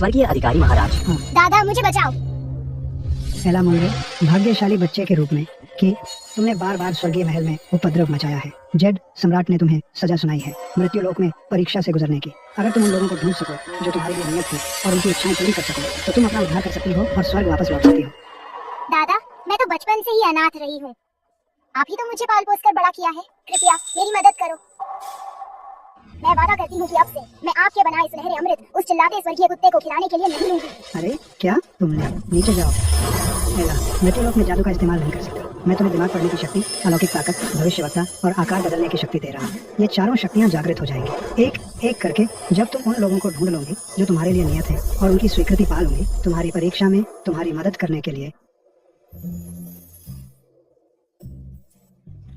स्वर्गीय अधिकारी महाराज। दादा मुझे बचाओ। एला मोंगे, भाग्यशाली बच्चे के रूप में कि तुमने बार बार स्वर्गीय महल में उपद्रव मचाया है। जेड सम्राट ने तुम्हें सजा सुनाई है मृत्यु लोक में परीक्षा से गुजरने की। अगर तुम उन लोगों को ढूंढ सको जो तुम्हारी लिए नियत थी और उनकी इच्छाएं पूरी कर सको तो तुम अपना उद्धार कर सकती हो और स्वर्ग वापस लौट सकती हो। दादा मैं तो बचपन से ही अनाथ रही हूँ, आप ही तो मुझे पाल पोस कर बड़ा किया है, कृपया मेरी मदद करो। मैं वादा करती हूँ कि अब से मैं आपके बनाए सुनहरे अमृत उस चिल्लाते स्वर्गीय कुत्ते को खिलाने के लिए नहीं लूंगी। अरे क्या तुमने? नीचे जाओ। एला, मृत्यु लोक में जादू का इस्तेमाल नहीं कर सकता। मैं तुम्हें दिमाग पढ़ने की शक्ति, अलौकिक ताकत, भविष्यवक्ता और आकार बदलने की शक्ति दे रहा हूँ। ये चारों शक्तियाँ जागृत हो जाएंगी एक एक करके। जब तुम उन लोगों को ढूंढ लोगी जो तुम्हारे लिए नियत है और उनकी स्वीकृति पा लोगी तुम्हारी परीक्षा में तुम्हारी मदद करने के लिए।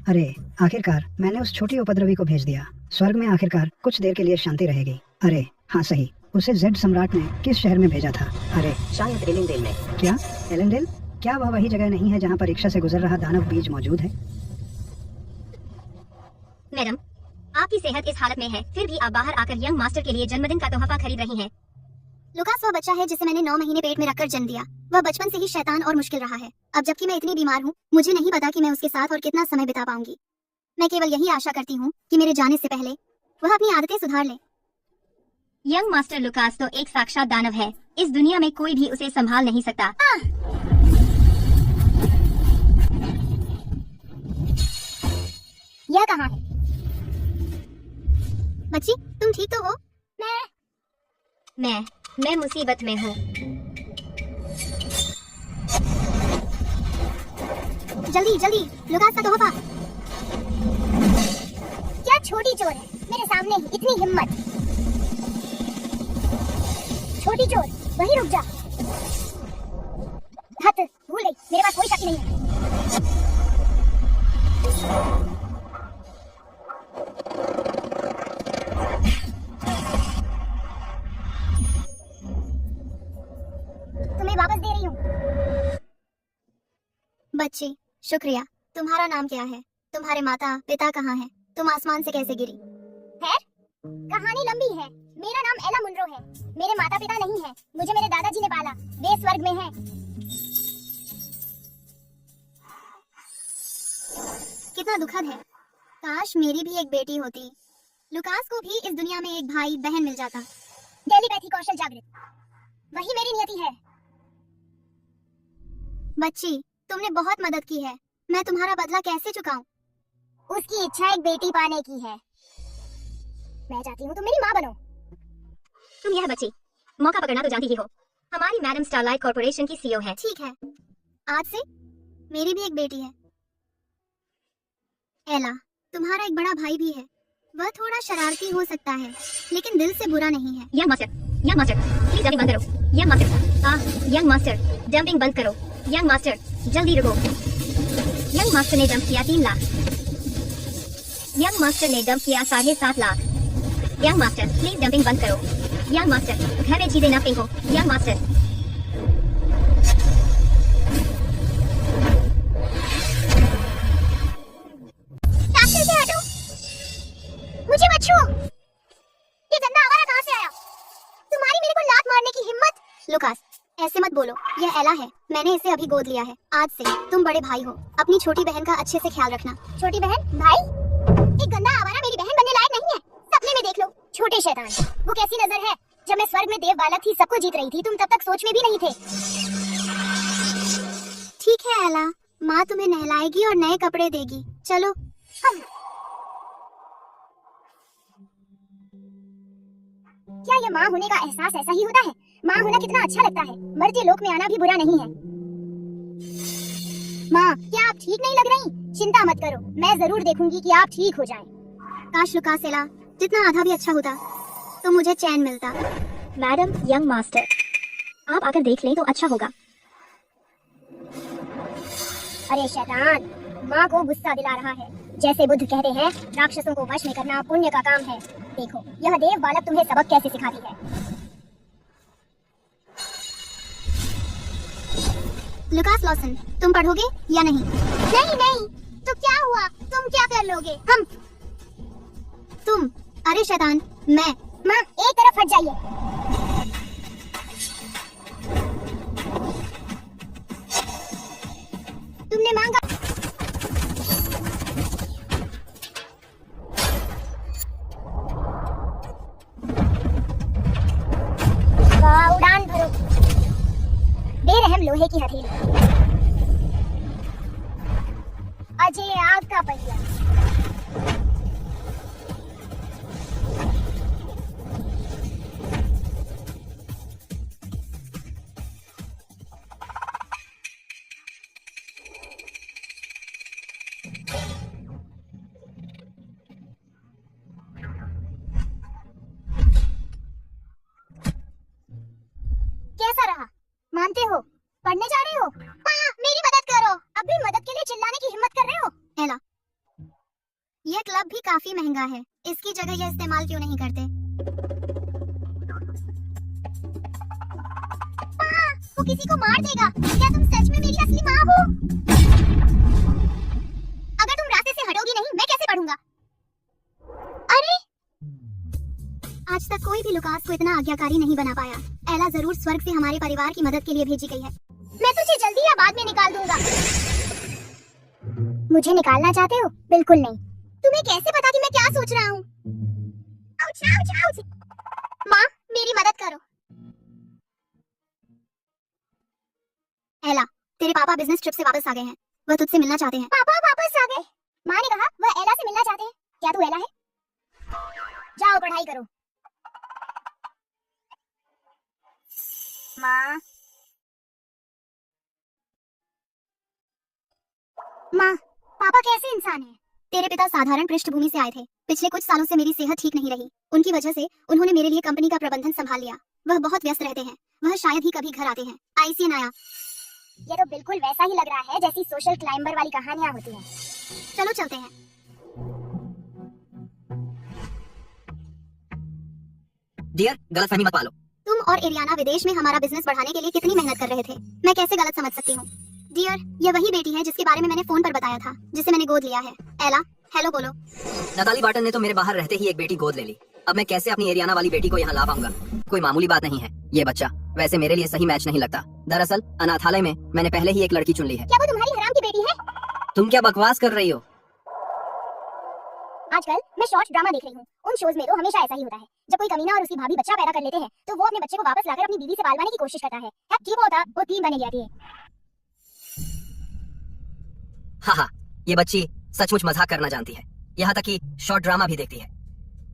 अरे आखिरकार मैंने उस छोटी उपद्रवी को भेज दिया। स्वर्ग में आखिरकार कुछ देर के लिए शांति रहेगी। अरे हाँ सही, उसे जेड सम्राट ने किस शहर में भेजा था? अरे शायद एलेंडेल में। क्या एलेंडेल? क्या वह वही जगह नहीं है जहाँ परीक्षा से गुजर रहा दानव बीज मौजूद है? मैडम, आपकी सेहत इस हालत में है, फिर भी आप बाहर आकर यंग मास्टर के लिए जन्मदिन का तोहफा खरीद रही हैं। लुकास वह बच्चा है जिसे मैंने 9 महीने पेट में रखकर जन्म दिया। वह बचपन से ही शैतान और मुश्किल रहा है। अब जबकि मैं इतनी बीमार हूँ, मुझे नहीं पता कि मैं उसके साथ और कितना समय बिता पाऊंगी। मैं केवल यही आशा करती हूँ कि मेरे जाने से पहले वह अपनी आदतें सुधार ले। यंग मास्टर लुकास तो एक साक्षात दानव है। इस दुनिया में कोई भी उसे संभाल नहीं सकता। यह कहाँ है? बच्ची तुम ठीक तो हो? मैं मुसीबत में हूँ। जल्दी जल्दी लुकास का तोहफा। क्या छोटी चोर है, मेरे सामने ही इतनी हिम्मत। छोटी चोर वहीं रुक जा। हट, भूल गई मेरे पास कोई शक्ति नहीं है। तुम्हें वापस दे रही हूँ। बच्ची शुक्रिया। तुम्हारा नाम क्या है? तुम्हारे माता पिता कहाँ हैं? तुम आसमान से कैसे गिरी? खैर कहानी लंबी है। मेरा नाम एला मुनरो है। मेरे माता पिता नहीं है, मुझे मेरे दादाजी ने पाला। वे स्वर्ग में हैं। कितना दुखद है। काश मेरी भी एक बेटी होती। लुकास को भी इस दुनिया में एक भाई बहन मिल जाता। टेलीपैथी कौशल जागृत, वही मेरी नियति है। बच्ची तुमने बहुत मदद की है, मैं तुम्हारा बदला कैसे चुकाऊं? उसकी इच्छा एक बेटी पाने की है। मैं चाहती हूँ तुम मेरी माँ बनो। तुम यह बच्ची मौका पकड़ना तो जानती ही हो। हमारी मैडम स्टारलाइट कॉर्पोरेशन की सीईओ है। ठीक है, आज से मेरी भी एक बेटी है। एला, तुम्हारा एक बड़ा भाई भी है। वह थोड़ा शरारती हो सकता है, लेकिन दिल से बुरा नहीं है। यंग मास्टर प्लीज जंपिंग बंद करो। यंग मास्टर जंपिंग बंद करो। यंग मास्टर जल्दी रुको। यंग मास्टर ने जंप किया 3 लाख। यंग मास्टर ने जंप किया 7.5 lakh. Young master please jumping बंद करो। यंग मास्टर घर में चीजें न फेंको। यंग मास्टर रास्ते से हटो, मुझे मत छुओ। ये गंदा आवारा कहाँ से आया? तुम्हारी मेरे को लात मारने की हिम्मत? लुकास ऐसे मत बोलो, यह एला है। मैंने इसे अभी गोद लिया है। आज से तुम बड़े भाई हो। अपनी छोटी बहन का अच्छे से ख्याल रखना। छोटी बहन? भाई? एक गंदा आवारा मेरी बहन बनने लायक नहीं है। सपने में देख लो। छोटे शैतान, वो कैसी नजर है? जब मैं स्वर्ग में देव बालक थी, सबको जीत रही थी, तुम तब तक सोच में भी नहीं थे। ठीक है एला, माँ तुम्हें नहलाएगी और नए कपड़े देगी। चलो क्या यह माँ होने का एहसास ऐसा ही होता है? माँ होना कितना अच्छा लगता है। मर्त्य लोक में आना भी बुरा नहीं है। माँ, क्या आप ठीक नहीं लग रही? चिंता मत करो, मैं जरूर देखूंगी कि आप ठीक हो जाएं। काश लुकास एला जितना आधा भी अच्छा होता तो मुझे चैन मिलता। मैडम यंग मास्टर, आप आकर देख लें तो अच्छा होगा। अरे शैतान, माँ को गुस्सा दिला रहा है। जैसे बुद्ध कहते हैं, राक्षसों को वश में करना पुण्य का काम है। देखो यह देव बालक तुम्हें सबक कैसे सिखाती है। लुकास लॉसन, तुम पढ़ोगे या नहीं? नहीं, तो क्या हुआ? तुम क्या कर लोगे? तुम? अरे शैतान, मैं। माँ एक तरफ हट जाइए। लोहे की हथेली, अजय आग का पहिया। कैसा रहा? मानते हो? पढ़ने जा रहे हो? हाँ, मेरी मदद करो। अब भी मदद के लिए चिल्लाने की हिम्मत कर रहे हो? एला, यह क्लब भी काफी महंगा है, इसकी जगह यह इस्तेमाल क्यों नहीं करते? हाँ, वो किसी को मार देगा। क्या तुम सच में मेरी असली माँ हो? अगर तुम रास्ते से हटोगी नहीं, मैं कैसे पढ़ूंगा? अरे, आज तक कोई भी लुकास को इतना आज्ञाकारी नहीं बना पाया। एला जरूर स्वर्ग से हमारे परिवार की मदद के लिए भेजी गई है। मैं तुझे जल्दी या बाद में निकाल दूंगा। मुझे निकालना चाहते हो? बिल्कुल नहीं। तुम्हें कैसे पता कि मैं क्या सोच रहा हूँ? Ouch, ouch, ouch. माँ, मेरी मदद करो। एला, तेरे पापा बिजनेस ट्रिप से वापस आ गए हैं। वह तुझसे मिलना चाहते हैं। पापा वापस आ गए? माँ ने कहा वह एला से मिलना चाहते हैं। क्या तू एला है? जाओ पढ़ाई करो। माँ, माँ, पापा कैसे इंसान हैं? तेरे पिता साधारण पृष्ठभूमि से आए थे। पिछले कुछ सालों से मेरी सेहत ठीक नहीं रही। उनकी वजह से उन्होंने मेरे लिए कंपनी का प्रबंधन संभाल लिया। वह बहुत व्यस्त रहते हैं। वह शायद ही कभी घर आते हैं। आईसीएन आया। ये तो बिल्कुल वैसा ही लग रहा है जैसी सोशल क्लाइंबर वाली कहानियां होती हैं। चलो चलते हैं। डियर, गलतफहमी मत पालो। तुम और एरियाना विदेश में हमारा बिजनेस बढ़ाने के लिए कितनी मेहनत कर रहे थे, मैं कैसे गलत समझ सकती हूँ? डियर, यह वही बेटी है जिसके बारे में मैंने फोन पर बताया था, जिसे मैंने गोद लिया है। एला, हेलो बोलो। नताली बार्टन ने तो मेरे बाहर रहते ही एक बेटी गोद ले ली। अब मैं कैसे अपनी एरियाना वाली बेटी को यहाँ ला पाऊंगा? कोई मामूली बात नहीं है ये बच्चा। वैसे मेरे लिए सही मैच नहीं लगता। दरअसल अनाथालय में मैंने पहले ही एक लड़की चुन ली है। क्या वो तुम्हारी हराम की बेटी है? तुम क्या बकवास कर रही हो? आजकल मैं शॉर्ट ड्रामा देख रही हूँ। उन शोज में तो हमेशा ऐसा ही होता है। जब कोई कमीना और उसकी भाभी बच्चा पैदा कर लेते हैं, तो वो अपने बच्चे को वापस लाकर अपनी बीवी से पालवाने की कोशिश करता है। ठीक होता वो 3 बने गया थी। हाँ, ये बच्ची सचमुच मजाक करना जानती है। यहाँ तक कि शॉर्ट ड्रामा भी देखती है।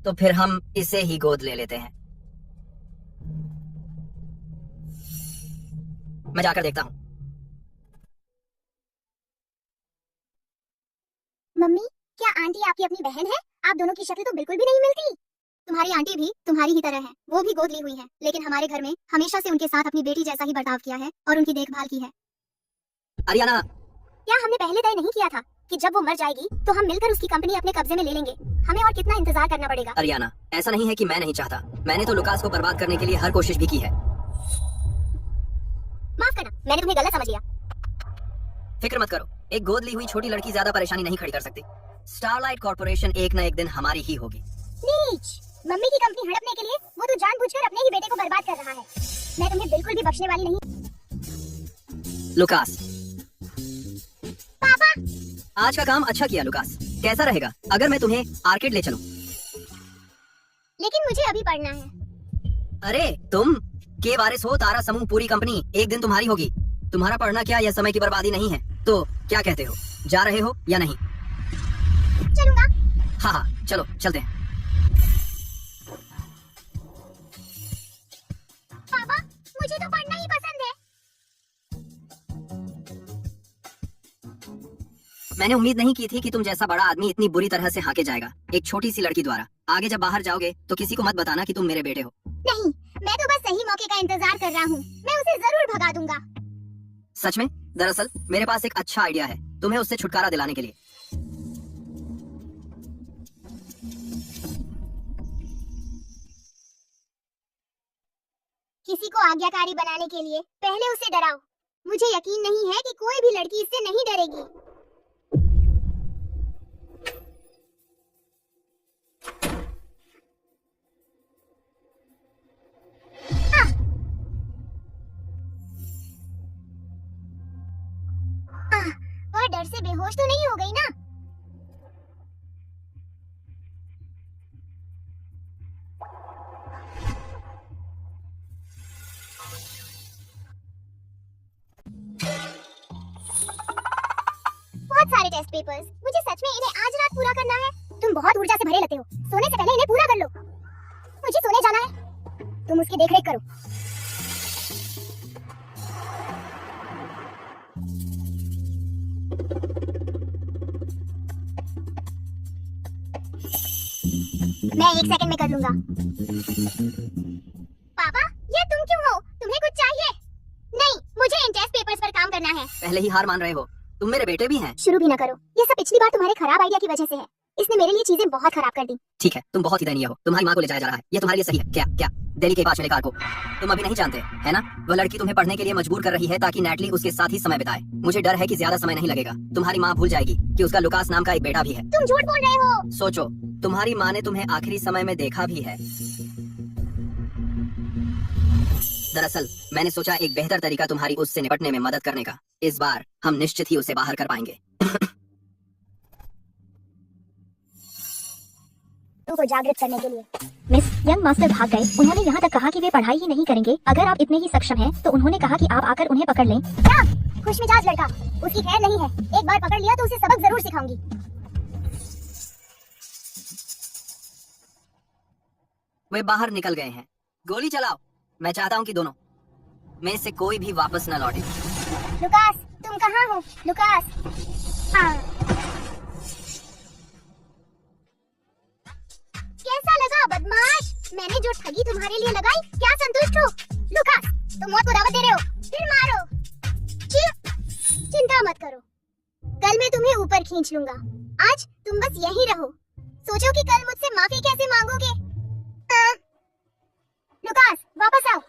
तो फिर हम इसे ही गोद ले लेते हैं। मैं जाकर देखता हूँ। मम्मी, क्या आंटी आपकी अपनी बहन है? आप दोनों की शक्ल तो बिल्कुल भी नहीं मिलती। तुम्हारी आंटी भी तुम्हारी ही तरह है। वो भी गोद ली हुई है, लेकिन हमारे घर में हमेशा से उनके साथ अपनी बेटी जैसा ही बर्ताव किया है और उनकी देखभाल की है। अरियाना, क्या हमने पहले तय नहीं किया था कि जब वो मर जाएगी तो हम मिलकर उसकी कंपनी अपने कब्जे में ले लेंगे? हमें और कितना इंतजार करना पड़ेगा? अरियाना, ऐसा नहीं है कि मैं नहीं चाहता। मैंने तो लुकास को बर्बाद करने के लिए हर कोशिश भी की है। माफ करना, मैंने तुम्हें गलत समझ लिया। फिक्र मत करो, एक गोद ली हुई छोटी लड़की ज्यादा परेशानी नहीं खड़ी कर सकती। स्टारलाइट कॉर्पोरेशन एक न एक दिन हमारी ही होगी। नीच, मम्मी की कंपनी हड़पने के लिए वो तो जानबूझकर अपने ही बेटे को बर्बाद कर रहा है। मैं तुम्हें बिल्कुल भी बख्शने वाली नहीं। लुकास, पापा, आज का काम अच्छा किया लुकास। कैसा रहेगा अगर मैं तुम्हें आर्केड ले चलूं? लेकिन मुझे अभी पढ़ना है। अरे तुम के वारिस हो। तारा समूह पूरी कंपनी एक दिन तुम्हारी होगी। तुम्हारा पढ़ना क्या यह समय की बर्बादी नहीं है। तो क्या कहते हो, जा रहे हो या नहीं? चलूंगा। हाँ, चलो चलते हैं। पापा, मुझे तो पढ़ना ही पसंद है। मैंने उम्मीद नहीं की थी कि तुम जैसा बड़ा आदमी इतनी बुरी तरह से हाके जाएगा एक छोटी सी लड़की द्वारा। आगे जब बाहर जाओगे तो किसी को मत बताना कि तुम मेरे बेटे हो। नहीं, मैं तो बस सही मौके का इंतजार कर रहा हूँ। मैं उसे जरूर भगा दूंगा। सच में? दरअसल मेरे पास एक अच्छा आइडिया है तुम्हें उससे छुटकारा दिलाने के लिए। किसी को आज्ञाकारी बनाने के लिए पहले उसे डराओ। मुझे यकीन नहीं है कि कोई भी लड़की इससे नहीं डरेगी। वह डर से बेहोश तो नहीं हो गई ना? Test papers. मुझे सच में इन्हें आज रात पूरा करना है। तुम बहुत ऊर्जा से भरे लगते हो। सोने से पहले इन्हें पूरा कर लो। मुझे सोने जाना है। तुम उसकी देखरेख करो। मैं 1 सेकंड में कर लूंगा। पापा, ये तुम क्यों हो? तुम्हें कुछ चाहिए? नहीं, मुझे इन टेस्ट पेपर्स पर काम करना है। पहले ही हार मान रहे हो। तुम मेरे बेटे भी हैं। शुरू भी ना करो। ये सब पिछली बार तुम्हारे खराब आइडिया की वजह से है। इसने मेरे लिए चीजें बहुत खराब कर दी। ठीक है, तुम बहुत ही दयनीय हो। तुम्हारी माँ को ले जाया जा रहा है। ये तुम्हारे लिए सही है क्या? क्या दिल्ली के पास वाले कार को तुम अभी नहीं जानते, है ना? वह लड़की तुम्हें पढ़ने के लिए मजबूर कर रही है ताकि नैटली उसके साथ ही समय बिताए। मुझे डर है कि ज्यादा समय नहीं लगेगा। तुम्हारी माँ भूल जाएगी कि उसका लुकास नाम का एक बेटा भी है। तुम झूठ बोल रहे हो। सोचो, तुम्हारी माँ ने तुम्हें आखिरी समय में देखा भी है। दरअसल मैंने सोचा एक बेहतर तरीका तुम्हारी उससे निपटने में मदद करने का। इस बार हम निश्चित ही उसे बाहर कर पाएंगे। को जागृत करने के लिए। मिस, यंग मास्टर भाग गए। उन्होंने यहाँ तक कहा कि वे पढ़ाई ही नहीं करेंगे। अगर आप इतने ही सक्षम हैं, तो उन्होंने कहा कि आप आकर उन्हें पकड़ लें। क्या? खुशमिजाज लड़का। उसकी खैर नहीं है। एक बार पकड़ लिया तो उसे सबक जरूर सिखाऊंगी। वे बाहर निकल गए हैं। गोली चलाओ। मैं चाहता हूँ कि दोनों में से कोई भी वापस न लौटे। लुकास, तुम कहाँ हो? लुकास। हाँ। कैसा लगा बदमाश? मैंने जो ठगी तुम्हारे लिए लगाई, क्या संतुष्ट हो? लुकास, तुम मौत को दावत दे रहे हो। फिर मारो। चिंता मत करो, कल मैं तुम्हें ऊपर खींच लूंगा। आज तुम बस यहीं रहो। सोचो कि कल मुझसे माफी कैसे मांगोगे। लुकास, वापस आओ।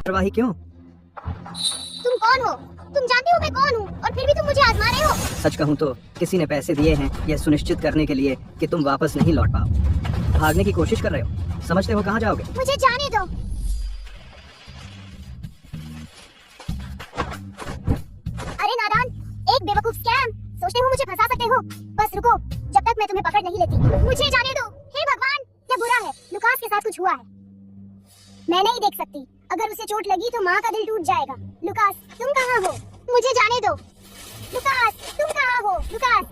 परवाही क्यों? तुम कौन हो? तुम जानते हो मैं कौन हूँ, और फिर भी तुम मुझे आजमा रहे हो। सच कहूँ तो किसी ने पैसे दिए हैं यह सुनिश्चित करने के लिए कि तुम वापस नहीं लौट पाओ। भागने की कोशिश कर रहे हो। समझते हो कहाँ जाओगे? मुझे जाने दो। अरे नादान, एक बेवकूफ स्कैम। सोचते हो मुझे फंसा सकते हो? बस रुको, जब तक मैं तुम्हें पकड़ नहीं लेती। मुझे जाने दो। हे भगवान, यह बुरा है। लुकास के साथ कुछ हुआ है। मैं नहीं देख सकती। अगर उसे चोट लगी तो माँ का दिल टूट जाएगा। लुकास, तुम कहाँ हो? मुझे जाने दो। लुकास, तुम कहाँ हो? लुकास,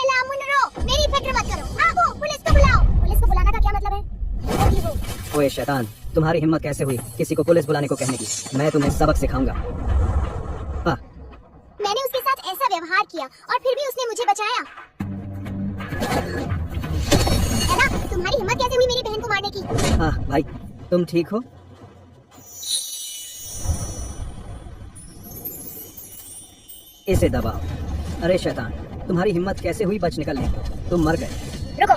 एला मुनरो, मेरी फिक्र मत करो। आओ, पुलिस को बुलाओ। पुलिस को बुलाना का क्या मतलब है? अभी वो। ओए शैतान, तुम्हारी हिम्मत कैसे हुई किसी को पुलिस बुलाने को कहने की? मैं तुम्हें सबक सिखाऊंगा। मैंने उसके साथ ऐसा व्यवहार किया और फिर भी उसने मुझे बचाया। एला, तुम्हारी हिम्मत कैसे हुई मेरी बहन को मारने की? हाँ भाई, तुम ठीक हो? इसे दबाओ। अरे शैतान, तुम्हारी हिम्मत कैसे हुई बच निकलने की? तुम मर गए। रुको।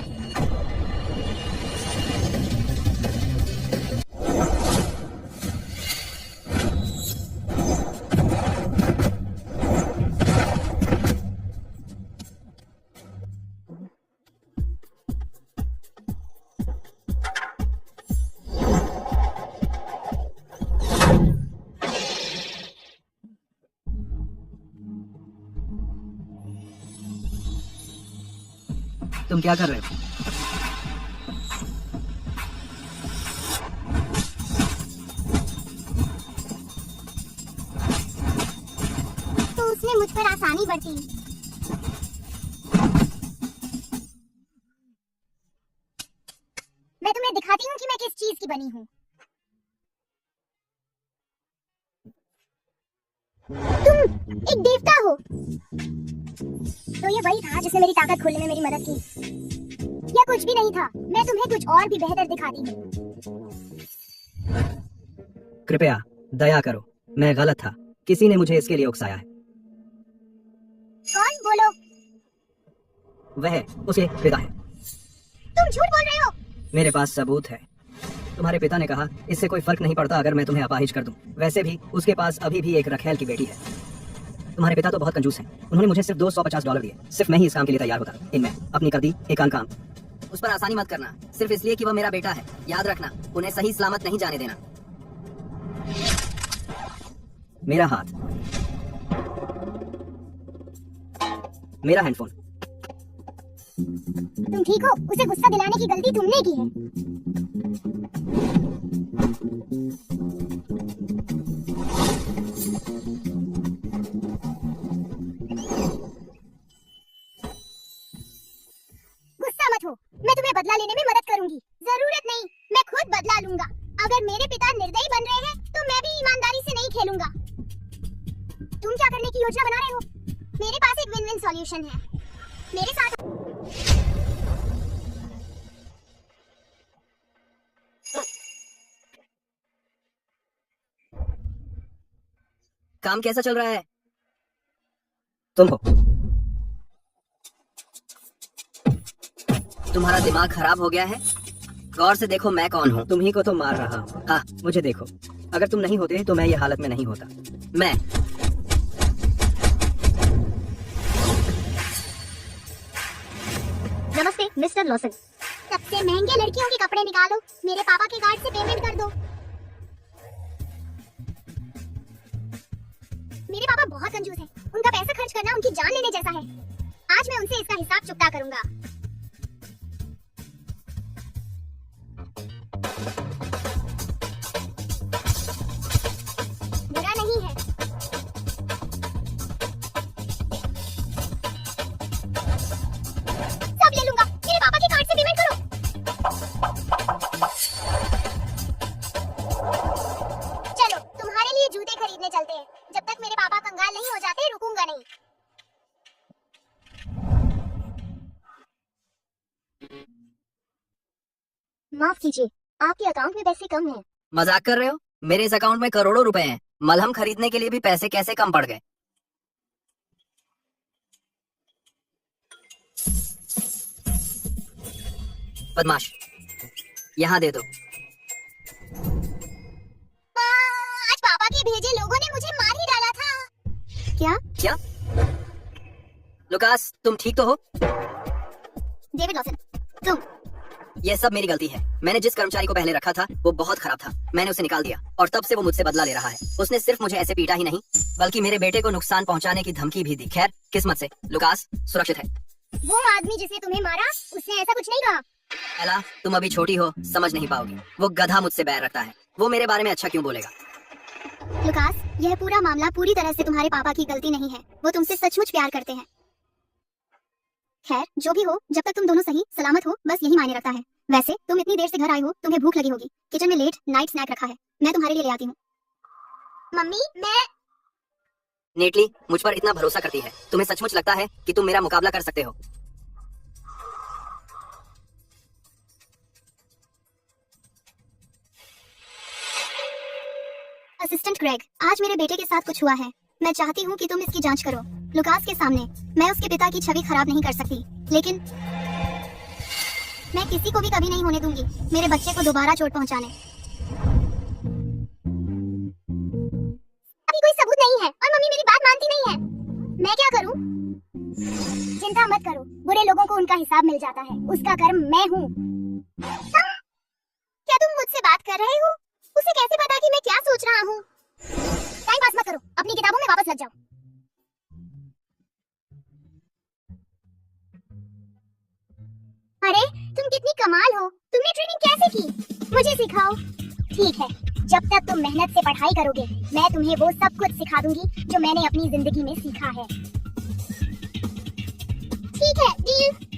तुम क्या कर रहे हो? तो उसने मुझ पर आसानी बरती। मैं तुम्हें दिखाती हूँ कि मैं किस चीज की बनी हूँ। तुम एक देवता हो। तो ये वही था जिसने मेरी ताकत खोलने में मेरी मदद की। या कुछ भी नहीं था। मैं तुम्हें कुछ और भी बेहतर दिखाती हूँ। कृपया दया करो, मैं गलत था। किसी ने मुझे इसके लिए उकसाया है। कौन? बोलो। वह उसे पिता है। तुम झूठ बोल रहे हो। मेरे पास सबूत है। तुम्हारे पिता ने कहा इससे कोई फर्क नहीं पड़ता अगर मैं तुम्हें अपाहिज कर दूं। वैसे भी उसके पास अभी भी एक रखेल की बेटी है। तुम्हारे पिता तो बहुत कंजूस हैं। उन्होंने मुझे सिर्फ $250 दिए। सिर्फ मैं ही इस काम के लिए तैयार होता। इनमें अपनी कर दी एक काम। उस पर आसानी मत करना, सिर्फ इसलिए कि वह मेरा बेटा है। याद रखना, उन्हें सही सलामत नहीं जाने देना। मेरा हाथ, मेरा हैंडफोन। तुम ठीक हो? उसे गुस्सा दिलाने की गलती तुमने की है। गुस्सा मत हो, मैं तुम्हें बदला लेने में मदद करूंगी। जरूरत नहीं, मैं खुद बदला लूंगा। अगर मेरे पिता निर्दयी बन रहे हैं तो मैं भी ईमानदारी से नहीं खेलूंगा। तुम क्या करने की योजना बना रहे हो? मेरे पास एक विन विन सॉल्यूशन है। मेरे साथ काम कैसा चल रहा है? तुम हो। तुम्हारा दिमाग खराब हो गया है? गौर से देखो मैं कौन हूँ। तुम ही को तो मार रहा हूँ। हाँ, मुझे देखो, अगर तुम नहीं होते तो मैं ये हालत में नहीं होता। मैं नमस्ते मिस्टर लॉसन। सबसे महंगे लड़कियों के कपड़े निकालो, मेरे पापा के कार्ड से पेमेंट कर दो। मेरे पापा बहुत कंजूस हैं। उनका पैसा खर्च करना उनकी जान लेने जैसा है। आज मैं उनसे इसका हिसाब चुकता करूंगा। बुरा नहीं है। सब ले लूंगा, मेरे पापा के कार्ड से पेमेंट करो। चलो तुम्हारे लिए जूते खरीदने चलते हैं। जब तक मेरे पापा कंगाल नहीं हो जाते रुकूंगा नहीं। माफ कीजिए, आपके अकाउंट में पैसे कम हैं। मजाक कर रहे हो? मेरे इस अकाउंट में करोड़ों रुपए हैं। मलहम खरीदने के लिए भी पैसे कैसे कम पड़ गए? बदमाश, यहाँ दे दो। आज पापा के भेजे लोगों ने मुझे मार ही डाला था। क्या? क्या? लुकास, तुम ठीक तो हो? डेविड लॉसन, तुम? यह सब मेरी गलती है। मैंने जिस कर्मचारी को पहले रखा था वो बहुत खराब था। मैंने उसे निकाल दिया और तब से वो मुझसे बदला ले रहा है। उसने सिर्फ मुझे ऐसे पीटा ही नहीं बल्कि मेरे बेटे को नुकसान पहुंचाने की धमकी भी दी। खैर, किस्मत से लुकास सुरक्षित है। वो आदमी जिसने तुम्हें मारा, उसने ऐसा कुछ नहीं कहा। एला, तुम अभी छोटी हो, समझ नहीं पाओगी। वो गधा मुझसे बैर रखता है। वो मेरे बारे में अच्छा क्यों बोलेगा? लुकास, यह पूरा मामला पूरी तरह से तुम्हारे पापा की गलती नहीं है। वो तुमसे सचमुच प्यार करते हैं। खैर, जो भी हो, जब तक तुम दोनों सही सलामत हो बस यही मायने रखता है। वैसे तुम इतनी देर से घर आए हो, तुम्हें भूख लगी होगी। किचन में लेट नाइट स्नैक रखा है, मैं तुम्हारे लिए ले आती हूँ। मम्मी, मैं नेटली मुझ पर इतना भरोसा करती है। तुम्हें सचमुच लगता है कि तुम मेरा मुकाबला कर सकते हो? असिस्टेंट ग्रेग, आज मेरे बेटे के साथ कुछ हुआ है। मैं चाहती हूँ कि तुम इसकी जांच करो। लुकास के सामने मैं उसके पिता की छवि खराब नहीं कर सकती, लेकिन मैं किसी को भी कभी नहीं होने दूंगी मेरे बच्चे को दोबारा चोट पहुंचाने। अभी कोई सबूत नहीं है और मम्मी मेरी बात मानती नहीं है। मैं क्या करूं? चिंता मत करो, बुरे लोगों को उनका हिसाब मिल जाता है। उसका कर्म मैं हूं। क्या तुम मुझसे बात कर रहे हो? उसे कैसे पता कि मैं क्या सोच रहा हूँ? टाइम पास मत करो, अपनी किताबों में वापस लग जाओ। अरे तुम कितनी कमाल हो। तुमने ट्रेनिंग कैसे की? मुझे सिखाओ। ठीक है, जब तक तुम मेहनत से पढ़ाई करोगे मैं तुम्हें वो सब कुछ सिखा दूंगी जो मैंने अपनी जिंदगी में सीखा है। ठीक है, डील।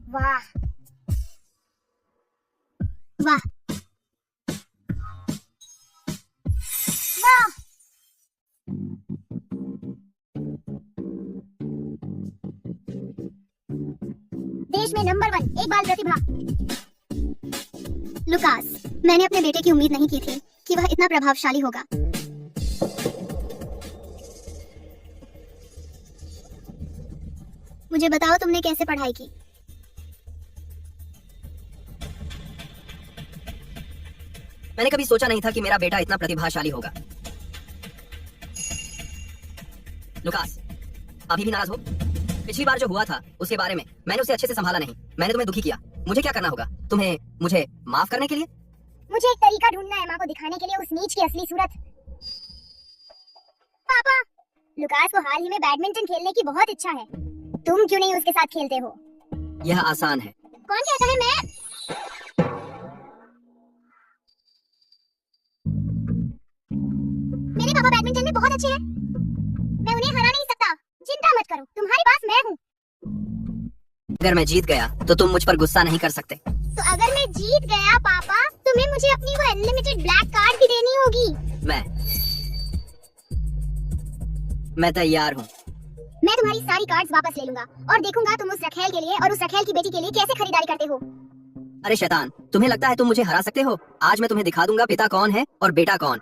वाह वाह वाह। देश में नंबर 1 एक बाल प्रतिभा। लुकास, मैंने अपने बेटे की उम्मीद नहीं की थी कि वह इतना प्रभावशाली होगा। मुझे बताओ तुमने कैसे पढ़ाई की? मैंने कभी सोचा नहीं था कि मेरा बेटा इतना प्रतिभाशाली होगा। लुकास, अभी भी नाराज हो? पिछली बार जो हुआ था उसके बारे में मैंने उसे अच्छे से संभाला नहीं। मैंने तुम्हें दुखी किया। मुझे क्या करना होगा? तुम्हें मुझे माफ करने के लिए? मुझे एक तरीका ढूंढना है माँ को दिखाने के लिए उस नीच की असली सूरत। पापा, लुकास को हाल ही में बैडमिंटन खेलने की बहुत इच्छा है। तुम क्यों नहीं उसके साथ खेलते हो? यह आसान है। कौन कहता है मैं? मेरे पापा बैडमिंटन में बहुत अच्छे हैं। मैं उन्हें हरा नहीं सकता। चिंता मत करो, तुम्हारे पास मैं हूँ। अगर मैं जीत गया तो तुम मुझ पर गुस्सा नहीं कर सकते। तो अगर मैं जीत गया पापा, तुम्हें मुझे अपनी वो अनलिमिटेड ब्लैक कार्ड भी देनी होगी। मैं तैयार हूँ। मैं तुम्हारी सारी कार्ड्स वापस ले लूंगा और देखूंगा तुम उस रखेल के लिए और उस रखेल की बेटी के लिए कैसे खरीदारी करते हो। अरे शैतान, तुम्हें लगता है तुम मुझे हरा सकते हो? आज मैं तुम्हें दिखा दूंगा पिता कौन है और बेटा कौन।